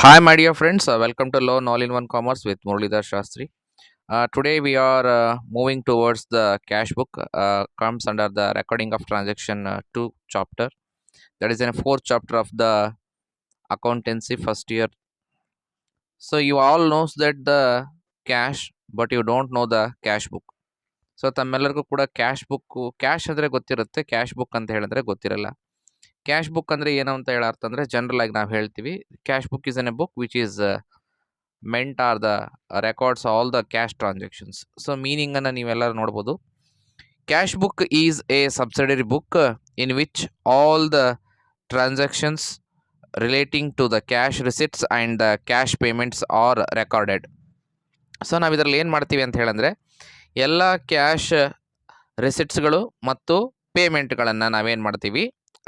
Hi, my dear friends. Welcome to Learn All-in-One Commerce with Muralidhar Shastri. Today we are moving towards the cash book. Comes under the recording of transaction 2 chapter. That is in a fourth chapter of the accountancy first year. So you all knows that the cash, but you don't know the cash book. So ತಮ್ಮೆಲ್ಲರಿಗೂ ಕೂಡ cash ಅಂದರೆ ಗೊತ್ತಿರುತ್ತೆ, cash book ಅಂತ ಹೇಳಿದ್ರೆ ಗೊತ್ತಿರಲ್ಲ. Cash book ಅಂದರೆ ಏನು ಅಂತ ಹೇಳರ್ಥ ಅಂದರೆ ಜನರಲ್ ಆಗಿ ನಾವು ಹೇಳ್ತೀವಿ cash book is an a book which is meant are the records all the cash transactions. So ಮೀನಿಂಗನ್ನು ನೀವೆಲ್ಲರೂ ನೋಡ್ಬೋದು. Cash book is a subsidiary book in which all the transactions relating to the cash receipts and the cash payments are recorded. So ನಾವು ಇದರಲ್ಲಿ ಏನು ಮಾಡ್ತೀವಿ ಅಂತ ಹೇಳಂದರೆ ಎಲ್ಲ cash ರಿಸಿಟ್ಸ್ಗಳು ಮತ್ತು ಪೇಮೆಂಟ್ಗಳನ್ನು ನಾವೇನು ಮಾಡ್ತೀವಿ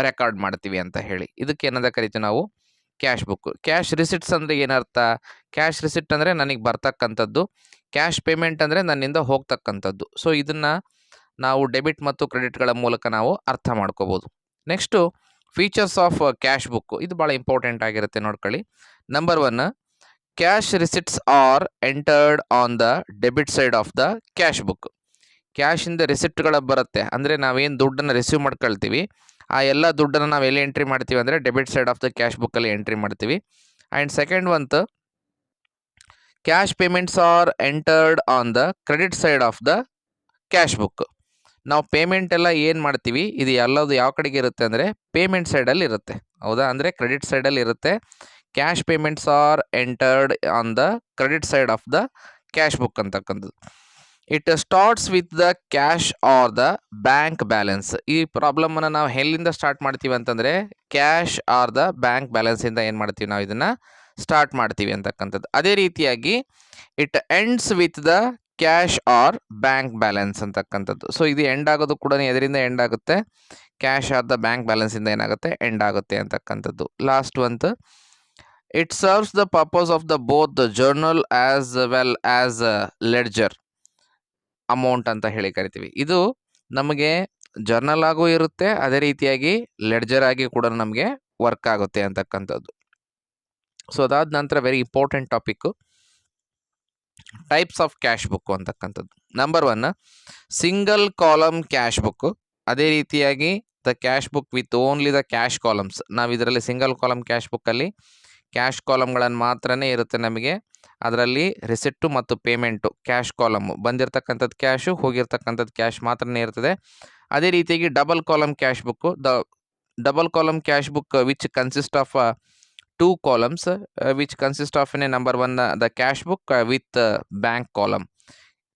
ರೆಕಾರ್ಡ್ ಮಾಡ್ತೀವಿ ಅಂತ ಹೇಳಿ ಇದಕ್ಕೆ ಏನಂತ ಕರಿತೀವಿ ನಾವು ಕ್ಯಾಶ್ ಬುಕ್. ಕ್ಯಾಶ್ ರಿಸಿಟ್ಸ್ ಅಂದರೆ ಏನರ್ಥ? ಕ್ಯಾಶ್ ರಿಸಿಟ್ ಅಂದರೆ ನನಗೆ ಬರ್ತಕ್ಕಂಥದ್ದು, ಕ್ಯಾಶ್ ಪೇಮೆಂಟ್ ಅಂದರೆ ನನ್ನಿಂದ ಹೋಗ್ತಕ್ಕಂಥದ್ದು. ಸೊ ಇದನ್ನು ನಾವು ಡೆಬಿಟ್ ಮತ್ತು ಕ್ರೆಡಿಟ್ಗಳ ಮೂಲಕ ನಾವು ಅರ್ಥ ಮಾಡ್ಕೋಬೋದು. Next features of cash book, ಇದು ಭಾಳ ಇಂಪಾರ್ಟೆಂಟ್ ಆಗಿರುತ್ತೆ ನೋಡ್ಕೊಳ್ಳಿ. Number 1, cash receipts are entered on the debit side of the cash book. ಕ್ಯಾಶಿಂದ ರಿಸಿಟ್ಗಳ ಬರುತ್ತೆ ಅಂದರೆ ನಾವೇನು ದುಡ್ಡನ್ನು ರಿಸೀವ್ ಮಾಡ್ಕೊಳ್ತೀವಿ ಆ ಎಲ್ಲ ದುಡ್ಡನ್ನು ನಾವು ಎಲ್ಲಿ ಎಂಟ್ರಿ ಮಾಡ್ತೀವಿ ಅಂದರೆ debit side of the cash ಬುಕ್ಕಲ್ಲಿ ಎಂಟ್ರಿ ಮಾಡ್ತೀವಿ. ಆ್ಯಂಡ್ ಸೆಕೆಂಡ್ ಒಂದು cash payments are entered on the credit side of the cash book. ನಾವು ಪೇಮೆಂಟ್ ಎಲ್ಲ ಏನು ಮಾಡ್ತೀವಿ ಇದು ಎಲ್ಲದು ಯಾವ ಕಡೆಗೆ ಇರುತ್ತೆ ಅಂದರೆ ಪೇಮೆಂಟ್ ಸೈಡಲ್ಲಿ ಇರುತ್ತೆ, ಹೌದಾ? ಅಂದರೆ ಕ್ರೆಡಿಟ್ ಸೈಡಲ್ಲಿ ಇರುತ್ತೆ. Cash payments are entered on the credit side of the cash book ಅಂತಕ್ಕಂಥದ್ದು. It starts with the cash or the bank balance. ಈ ಪ್ರಾಬ್ಲಮನ್ನು ನಾವು ಎಲ್ಲಿಂದ ಸ್ಟಾರ್ಟ್ ಮಾಡ್ತೀವಿ ಅಂತಂದರೆ ಕ್ಯಾಶ್ ಆರ್ ದ ಬ್ಯಾಂಕ್ ಬ್ಯಾಲೆನ್ಸಿಂದ ಏನು ಮಾಡ್ತೀವಿ ನಾವು ಇದನ್ನು ಸ್ಟಾರ್ಟ್ ಮಾಡ್ತೀವಿ ಅಂತಕ್ಕಂಥದ್ದು. ಅದೇ ರೀತಿಯಾಗಿ it ends with the cash or bank balance ಅಂತಕ್ಕಂಥದ್ದು. ಸೊ ಇದು ಎಂಡ್ ಆಗೋದು ಕೂಡ ಎದರಿಂದ ಎಂಡ್ ಆಗುತ್ತೆ? ಕ್ಯಾಶ್ ಆರ್ ದ ಬ್ಯಾಂಕ್ ಬ್ಯಾಲೆನ್ಸಿಂದ ಏನಾಗುತ್ತೆ ಎಂಡ್ ಆಗುತ್ತೆ ಅಂತಕ್ಕಂಥದ್ದು. ಲಾಸ್ಟ್ ಒಂದು it serves the purpose of the both the journal as well as ledger amount ಅಂತ ಹೇಳಿ ಕರಿತೀವಿ. ಇದು ನಮಗೆ ಜರ್ನಲ್ ಆಗು ಇರುತ್ತೆ, ಅದೇ ರೀತಿಯಾಗಿ ಲೆಡ್ಜರ್ ಆಗಿ ಕೂಡ ನಮಗೆ ವರ್ಕ್ ಆಗುತ್ತೆ ಅಂತಕ್ಕಂಥದ್ದು. ಸೊ ಅದಾದ ನಂತರ very important topic types of cash book ಅಂತಕ್ಕಂಥದ್ದು. Number 1, single column cash book. ಅದೇ ರೀತಿಯಾಗಿ the cash book with only the cash columns. ನಾವು ಇದರಲ್ಲಿ ಸಿಂಗಲ್ ಕಾಲಮ್ ಕ್ಯಾಶ್ ಬುಕ್ಕಲ್ಲಿ ಕ್ಯಾಶ್ ಕಾಲಮ್ಗಳನ್ನು ಮಾತ್ರನೇ ಇರುತ್ತೆ ನಮಗೆ. ಅದರಲ್ಲಿ ರಿಸಿಟ್ಟು ಮತ್ತು ಪೇಮೆಂಟು ಕ್ಯಾಶ್ ಕಾಲಮ್ಮು ಬಂದಿರತಕ್ಕಂಥದ್ದು ಕ್ಯಾಶು, ಹೋಗಿರ್ತಕ್ಕಂಥದ್ದು ಕ್ಯಾಶ್ ಮಾತ್ರನೇ ಇರ್ತದೆ. ಅದೇ ರೀತಿಯಾಗಿ double column cash book. The double column cash book which consist of 2 columns which consist of number 1 the cash book with bank column.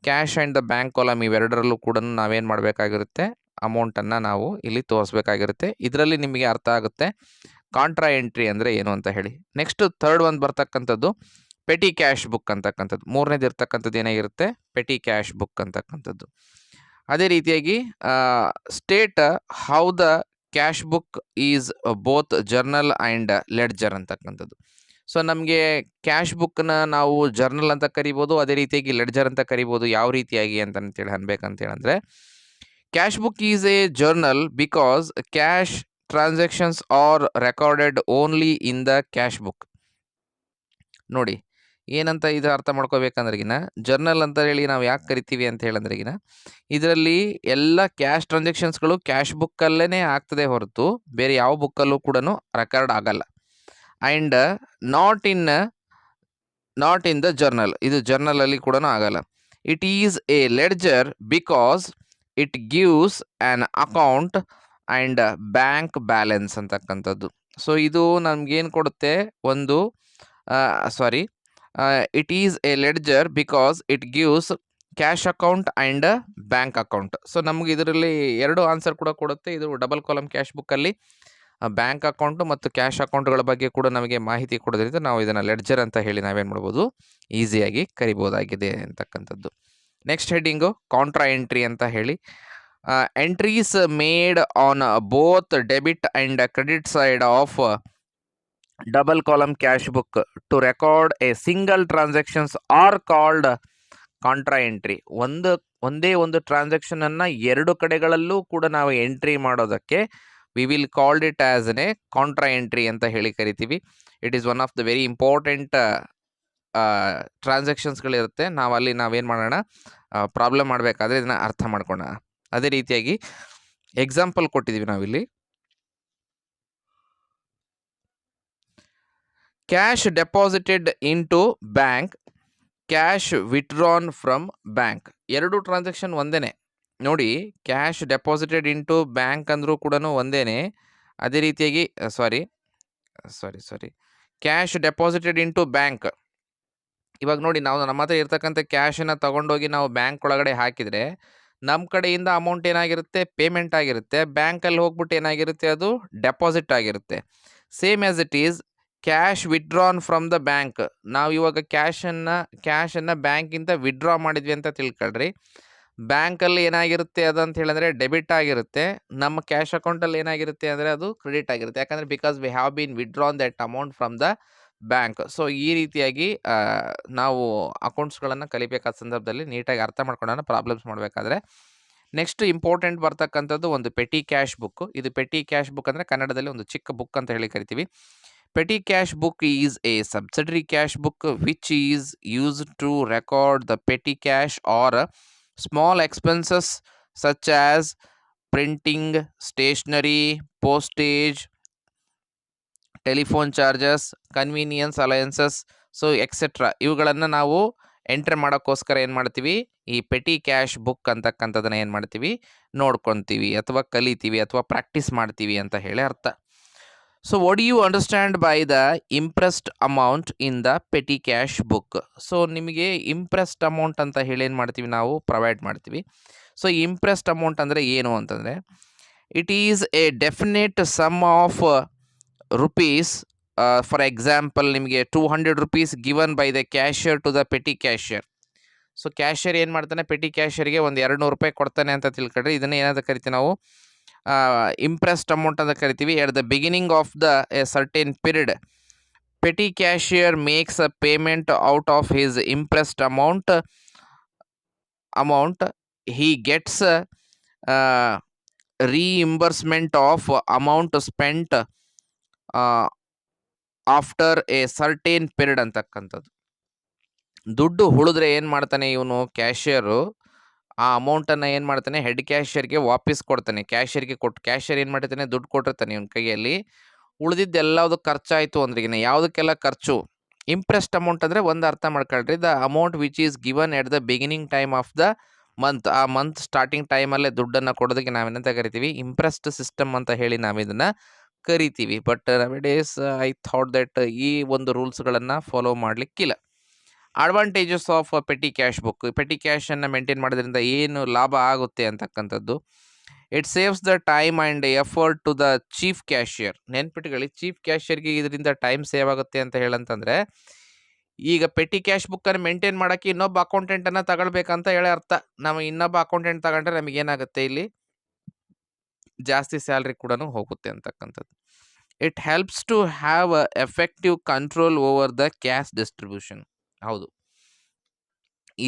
Cash and the bank column ಇವೆರಡರಲ್ಲೂ ಕೂಡ ನಾವೇನು ಮಾಡಬೇಕಾಗಿರುತ್ತೆ ಅಮೌಂಟನ್ನು ನಾವು ಇಲ್ಲಿ ತೋರಿಸ್ಬೇಕಾಗಿರುತ್ತೆ. ಇದರಲ್ಲಿ ನಿಮಗೆ ಅರ್ಥ ಆಗುತ್ತೆ ಕಾಂಟ್ರಾ ಎಂಟ್ರಿ ಅಂದರೆ ಏನು ಅಂತ ಹೇಳಿ. ನೆಕ್ಸ್ಟ್ ಥರ್ಡ್ ಒಂದು ಬರ್ತಕ್ಕಂಥದ್ದು ಪೆಟಿ ಕ್ಯಾಶ್ ಬುಕ್ ಅಂತಕ್ಕಂಥದ್ದು. ಮೂರನೇದು ಇರ್ತಕ್ಕಂಥದ್ದು ಏನಾಗಿರುತ್ತೆ ಪೆಟಿ ಕ್ಯಾಶ್ ಬುಕ್ ಅಂತಕ್ಕಂಥದ್ದು. ಅದೇ ರೀತಿಯಾಗಿ state how the cash book is both journal and ledger ಅಂತಕ್ಕಂಥದ್ದು. ಸೊ ನಮಗೆ ಕ್ಯಾಶ್ ಬುಕ್ನ ನಾವು ಜರ್ನಲ್ ಅಂತ ಕರಿಬೋದು, ಅದೇ ರೀತಿಯಾಗಿ ಲೆಡ್ಜರ್ ಅಂತ ಕರಿಬೋದು. ಯಾವ ರೀತಿಯಾಗಿ ಅಂತೇಳಿ ಅನ್ಬೇಕಂತೇಳಂದರೆ cash book is a journal because cash transactions are recorded only in the cash book. ನೋಡಿ ಏನಂತ ಇದು ಅರ್ಥ ಮಾಡ್ಕೋಬೇಕಂದ್ರೆಗಿನ ಜರ್ನಲ್ ಅಂತ ಹೇಳಿ ನಾವು ಯಾಕೆ ಕರಿತೀವಿ ಅಂತ ಹೇಳಂದ್ರೆಗಿನ ಇದರಲ್ಲಿ ಎಲ್ಲ ಕ್ಯಾಶ್ ಟ್ರಾನ್ಸಾಕ್ಷನ್ಸ್ಗಳು ಕ್ಯಾಶ್ ಬುಕ್ಕಲ್ಲೇ ಆಗ್ತದೆ ಹೊರತು ಬೇರೆ ಯಾವ ಬುಕ್ಕಲ್ಲೂ ಕೂಡ ರೆಕಾರ್ಡ್ ಆಗಲ್ಲ. And not in the journal, ಇದು ಜರ್ನಲಲ್ಲಿ ಕೂಡ ಆಗಲ್ಲ. It is A ledger because it gives an account and bank balance ಅಂತಕ್ಕಂಥದ್ದು. ಸೊ ಇದು ನಮಗೇನು ಕೊಡುತ್ತೆ ಒಂದು it is A ledger because it gives cash account and bank account. So ನಮಗೆ ಇದರಲ್ಲಿ 2 ಆನ್ಸರ್ ಕೂಡ ಕೊಡುತ್ತೆ. ಇದು ಡಬಲ್ ಕಾಲಮ್ ಕ್ಯಾಶ್ ಬುಕ್ಕಲ್ಲಿ ಬ್ಯಾಂಕ್ ಅಕೌಂಟು ಮತ್ತು ಕ್ಯಾಶ್ ಅಕೌಂಟ್ಗಳ ಬಗ್ಗೆ ಕೂಡ ನಮಗೆ ಮಾಹಿತಿ ಕೊಡೋದ್ರಿಂದ ನಾವು ಇದನ್ನು ಲೆಡ್ಜರ್ ಅಂತ ಹೇಳಿ ನಾವೇನು ಮಾಡ್ಬೋದು ಈಸಿಯಾಗಿ ಕರಿಬೋದಾಗಿದೆ ಅಂತಕ್ಕಂಥದ್ದು. ನೆಕ್ಸ್ಟ್ ಹೆಡ್ಡಿಂಗು ಕಾಂಟ್ರಾ ಎಂಟ್ರಿ ಅಂತ ಹೇಳಿ. Entries made on both debit and credit side of double column cash book to record a single transactions are called contra entry. ಒಂದೇ ಒಂದು ಟ್ರಾನ್ಸಾಕ್ಷನನ್ನು 2 ಕಡೆಗಳಲ್ಲೂ ಕೂಡ ನಾವು ಎಂಟ್ರಿ ಮಾಡೋದಕ್ಕೆ we will called it as a contra entry ಅಂತ ಹೇಳಿ ಕರಿತೀವಿ. It is one of the very important ಟ್ರಾನ್ಸಾಕ್ಷನ್ಸ್ಗಳಿರುತ್ತೆ. ನಾವೇನು ಮಾಡೋಣ, ಪ್ರಾಬ್ಲಮ್ ಮಾಡಬೇಕಾದ್ರೆ ಇದನ್ನು ಅರ್ಥ ಮಾಡ್ಕೊಳ್ಳೋಣ. ಅದೇ ರೀತಿಯಾಗಿ ಎಕ್ಸಾಂಪಲ್ ಕೊಟ್ಟಿದ್ದೀವಿ ನಾವಿಲ್ಲಿ. Cash deposited in to bank, cash withdrawn from bank. ಎರಡು ಟ್ರಾನ್ಸಾಕ್ಷನ್ ಒಂದೇನೆ ನೋಡಿ. Cash deposited in to bank ಅಂದರೂ ಕೂಡ ಒಂದೇನೆ. ಅದೇ ರೀತಿಯಾಗಿ sorry cash deposited in to bank. ಇವಾಗ ನೋಡಿ, ನಾವು ನಮ್ಮ ಹತ್ರ ಇರ್ತಕ್ಕಂಥ ಕ್ಯಾಶನ್ನು ತಗೊಂಡೋಗಿ ನಾವು ಬ್ಯಾಂಕ್ ಒಳಗಡೆ ಹಾಕಿದರೆ ನಮ್ಮ ಕಡೆಯಿಂದ ಅಮೌಂಟ್ ಏನಾಗಿರುತ್ತೆ, ಪೇಮೆಂಟ್ ಆಗಿರುತ್ತೆ. ಬ್ಯಾಂಕಲ್ಲಿ ಹೋಗ್ಬಿಟ್ಟು ಏನಾಗಿರುತ್ತೆ, ಅದು ಡೆಪಾಸಿಟ್ ಆಗಿರುತ್ತೆ. Same as it is cash withdrawn from the bank. ನಾವು ಇವಾಗ ಕ್ಯಾಶನ್ನು ಬ್ಯಾಂಕಿಂದ ವಿತ್ಡ್ರಾ ಮಾಡಿದ್ವಿ ಅಂತ ತಿಳ್ಕೊಳ್ರಿ. ಬ್ಯಾಂಕಲ್ಲಿ ಏನಾಗಿರುತ್ತೆ ಅದು ಅಂತ ಹೇಳಿದ್ರೆ ಡೆಬಿಟ್ ಆಗಿರುತ್ತೆ. ನಮ್ಮ ಕ್ಯಾಶ್ ಅಕೌಂಟಲ್ಲಿ ಏನಾಗಿರುತ್ತೆ ಅಂದರೆ ಅದು ಕ್ರೆಡಿಟ್ ಆಗಿರುತ್ತೆ. ಯಾಕಂದರೆ because we have been withdrawn that amount from the bank. So ಈ ರೀತಿಯಾಗಿ ನಾವು ಅಕೌಂಟ್ಸ್ಗಳನ್ನು ಕಲಿಬೇಕಾದ ಸಂದರ್ಭದಲ್ಲಿ ನೀಟಾಗಿ ಅರ್ಥ ಮಾಡ್ಕೊಳ್ಳೋಣ ಪ್ರಾಬ್ಲಮ್ಸ್ ಮಾಡಬೇಕಾದ್ರೆ. ನೆಕ್ಸ್ಟ್ ಇಂಪಾರ್ಟೆಂಟ್ ಬರ್ತಕ್ಕಂಥದ್ದು ಒಂದು ಪೆಟಿ ಕ್ಯಾಶ್ ಬುಕ್. ಇದು ಪೆಟಿ ಕ್ಯಾಶ್ ಬುಕ್ ಅಂದರೆ ಕನ್ನಡದಲ್ಲಿ ಒಂದು ಚಿಕ್ಕ ಬುಕ್ ಅಂತ ಹೇಳಿ ಕರಿತೀವಿ. Petty cash book is a subsidiary cash book which is used to record the petty cash or small expenses such as printing, stationery, postage, telephone charges, convenience alliances, so etcetera ಇವುಗಳನ್ನು ನಾವು entry ಮಾಡೋಕ್ಕೋಸ್ಕರ ಏನು ಮಾಡ್ತೀವಿ, ಈ petty cash book ಅಂತಕ್ಕಂಥದ್ದನ್ನು ಏನು ಮಾಡ್ತೀವಿ, ನೋಡ್ಕೊತೀವಿ ಅಥವಾ ಕಲಿತೀವಿ ಅಥವಾ ಪ್ರಾಕ್ಟೀಸ್ ಮಾಡ್ತೀವಿ ಅಂತ ಹೇಳಿ ಅರ್ಥ. So what do you understand by the impressed amount in the petty cash book? So ನಿಮಗೆ ಇಂಪ್ರೆಸ್ಡ್ ಅಮೌಂಟ್ ಅಂತ ಹೇಳಿ ಏನು ಮಾಡ್ತೀವಿ, ನಾವು ಪ್ರೊವೈಡ್ ಮಾಡ್ತೀವಿ. ಸೊ ಇಂಪ್ರೆಸ್ಡ್ ಅಮೌಂಟ್ ಅಂದರೆ ಏನು ಅಂತಂದರೆ, it is a definite sum of rupees. For example, ನಿಮಗೆ 200 rupees given by the cashier to the petty cashier. So cashier ಏನು ಮಾಡ್ತಾನೆ, ಪೆಟಿ ಕ್ಯಾಶಿಯರ್ಗೆ ಒಂದು 200 ರೂಪಾಯಿ ಕೊಡ್ತಾನೆ ಅಂತ ತಿಳ್ಕೊಂಡ್ರೆ ಇದನ್ನು ಏನಾದ ಕರಿತೀವಿ ನಾವು, ಇಂಪ್ರೆಸ್ಡ್ ಅಮೌಂಟ್ ಅಂತ ಕರಿತೀವಿ. At the beginning of the A certain period petty cashier makes a payment out of his impressed amount. He gets reimbursement of amount spent after A certain period ಅಂತಕ್ಕಂಥದ್ದು. ದುಡ್ಡು ಉಳಿದ್ರೆ ಏನು ಮಾಡ್ತಾನೆ ಇವನು ಕ್ಯಾಶಿಯರು, ಆ ಅಮೌಂಟನ್ನು ಏನು ಮಾಡ್ತಾನೆ ಹೆಡ್ ಕ್ಯಾಶಿಯರ್ಗೆ ವಾಪಸ್ ಕೊಡ್ತಾನೆ. ಕ್ಯಾಶಿಯರ್ ಏನು ಮಾಡಿರ್ತಾನೆ, ದುಡ್ಡು ಕೊಟ್ಟಿರ್ತಾನೆ ಇವನ ಕೈಯಲ್ಲಿ. ಉಳಿದಿದ್ದೆಲ್ಲದು ಖರ್ಚಾಯಿತು ಅಂದ್ರೆ ಯಾವುದಕ್ಕೆಲ್ಲ ಖರ್ಚು. ಇಂಪ್ರೆಸ್ಡ್ ಅಮೌಂಟ್ ಅಂದರೆ ಒಂದು ಅರ್ಥ ಮಾಡ್ಕೊಳ್ರಿ, the amount which is given at the beginning time of the month. ಆ ಮಂತ್ ಸ್ಟಾರ್ಟಿಂಗ್ ಟೈಮಲ್ಲೇ ದುಡ್ಡನ್ನು ಕೊಡೋದಕ್ಕೆ ನಾವೇನಂತ ಕರಿತೀವಿ, ಇಂಪ್ರೆಸ್ಡ್ ಸಿಸ್ಟಮ್ ಅಂತ ಹೇಳಿ ನಾವಿದನ್ನು ಕರಿತೀವಿ. But nowadays I thought that ಈ ಒಂದು ರೂಲ್ಸ್ಗಳನ್ನು ಫಾಲೋ ಮಾಡಲಿಕ್ಕಿಲ್ಲ. Advantages of petty cash book, petty ಕ್ಯಾಶನ್ನು ಮೇಂಟೈನ್ ಮಾಡೋದ್ರಿಂದ ಏನು ಲಾಭ ಆಗುತ್ತೆ ಅಂತಕ್ಕಂಥದ್ದು. It saves the time and effort to the chief cashier. ನೆನ್ಪಿಟ್ಕೊಳ್ಳಿ, ಚೀಫ್ ಕ್ಯಾಶಿಯರ್ಗೆ ಇದರಿಂದ ಟೈಮ್ ಸೇವ್ ಆಗುತ್ತೆ ಅಂತ ಹೇಳಂತಂದರೆ, ಈಗ ಪೆಟಿ ಕ್ಯಾಶ್ ಬುಕ್ಕನ್ನು ಮೇಂಟೈನ್ ಮಾಡೋಕ್ಕೆ ಇನ್ನೊಬ್ಬ ಅಕೌಂಟೆಂಟನ್ನು ತಗೊಳ್ಬೇಕಂತ ಹೇಳಿ ಅರ್ಥ. ನಾವು ಇನ್ನೊಬ್ಬ ಅಕೌಂಟೆಂಟ್ ತಗೊಂಡ್ರೆ ನಮಗೇನಾಗುತ್ತೆ, ಇಲ್ಲಿ ಜಾಸ್ತಿ ಸ್ಯಾಲ್ರಿ ಕೂಡ ಹೋಗುತ್ತೆ ಅಂತಕ್ಕಂಥದ್ದು. It helps to have a effective control over the cash distribution. ಹೌದು,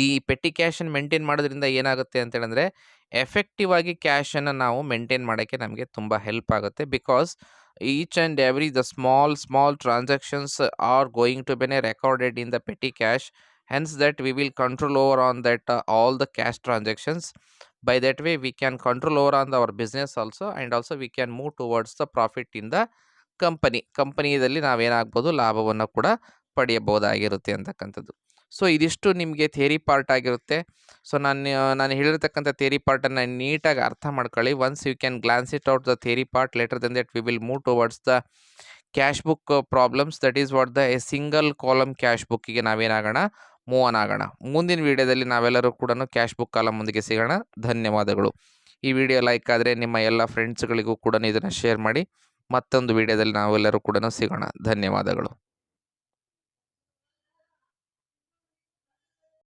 ಈ ಪೆಟಿ ಕ್ಯಾಶನ್ನು ಮೇಂಟೈನ್ ಮಾಡೋದ್ರಿಂದ ಏನಾಗುತ್ತೆ ಅಂತೇಳಿದ್ರೆ, ಎಫೆಕ್ಟಿವ್ ಆಗಿ ಕ್ಯಾಶನ್ನು ನಾವು ಮೇಂಟೈನ್ ಮಾಡೋಕ್ಕೆ ನಮಗೆ ತುಂಬ ಹೆಲ್ಪ್ ಆಗುತ್ತೆ. Because each and every the small transactions are going to been recorded in the petty cash. Hence that we will control over on that all the cash transactions. By that way we can control over on our business also, and also we can move towards the profit in the ಕಂಪನಿಯಲ್ಲಿ ನಾವೇನಾಗ್ಬೋದು, ಲಾಭವನ್ನು ಕೂಡ ಪಡೆಯಬಹುದಾಗಿರುತ್ತೆ ಅಂತಕ್ಕಂಥದ್ದು. So ಇದಿಷ್ಟು ನಿಮಗೆ theory part ಆಗಿರುತ್ತೆ. So ನಾನು ಹೇಳಿರ್ತಕ್ಕಂಥ theory ಪಾರ್ಟನ್ನು ನೀಟಾಗಿ ಅರ್ಥ ಮಾಡ್ಕೊಳ್ಳಿ. Once you can glance it out the theory part, later then that we will move towards the cash book problems. That is what the a single column cash ಬುಕ್ಕಿಗೆ ನಾವೇನಾಗೋಣ, move on ಆಗೋಣ. ಮುಂದಿನ ವಿಡಿಯೋದಲ್ಲಿ ನಾವೆಲ್ಲರೂ ಕೂಡ ಕ್ಯಾಶ್ ಬುಕ್ ಕಾಲಮ್ ಮುಂದಿಗೆ ಸಿಗೋಣ. ಧನ್ಯವಾದಗಳು. ಈ ವಿಡಿಯೋ ಲೈಕ್ ಆದರೆ ನಿಮ್ಮ ಎಲ್ಲ ಫ್ರೆಂಡ್ಸ್ಗಳಿಗೂ ಕೂಡ ಇದನ್ನು ಶೇರ್ ಮಾಡಿ. ಮತ್ತೊಂದು ವಿಡಿಯೋದಲ್ಲಿ ನಾವೆಲ್ಲರೂ ಕೂಡ ಸಿಗೋಣ. ಧನ್ಯವಾದಗಳು.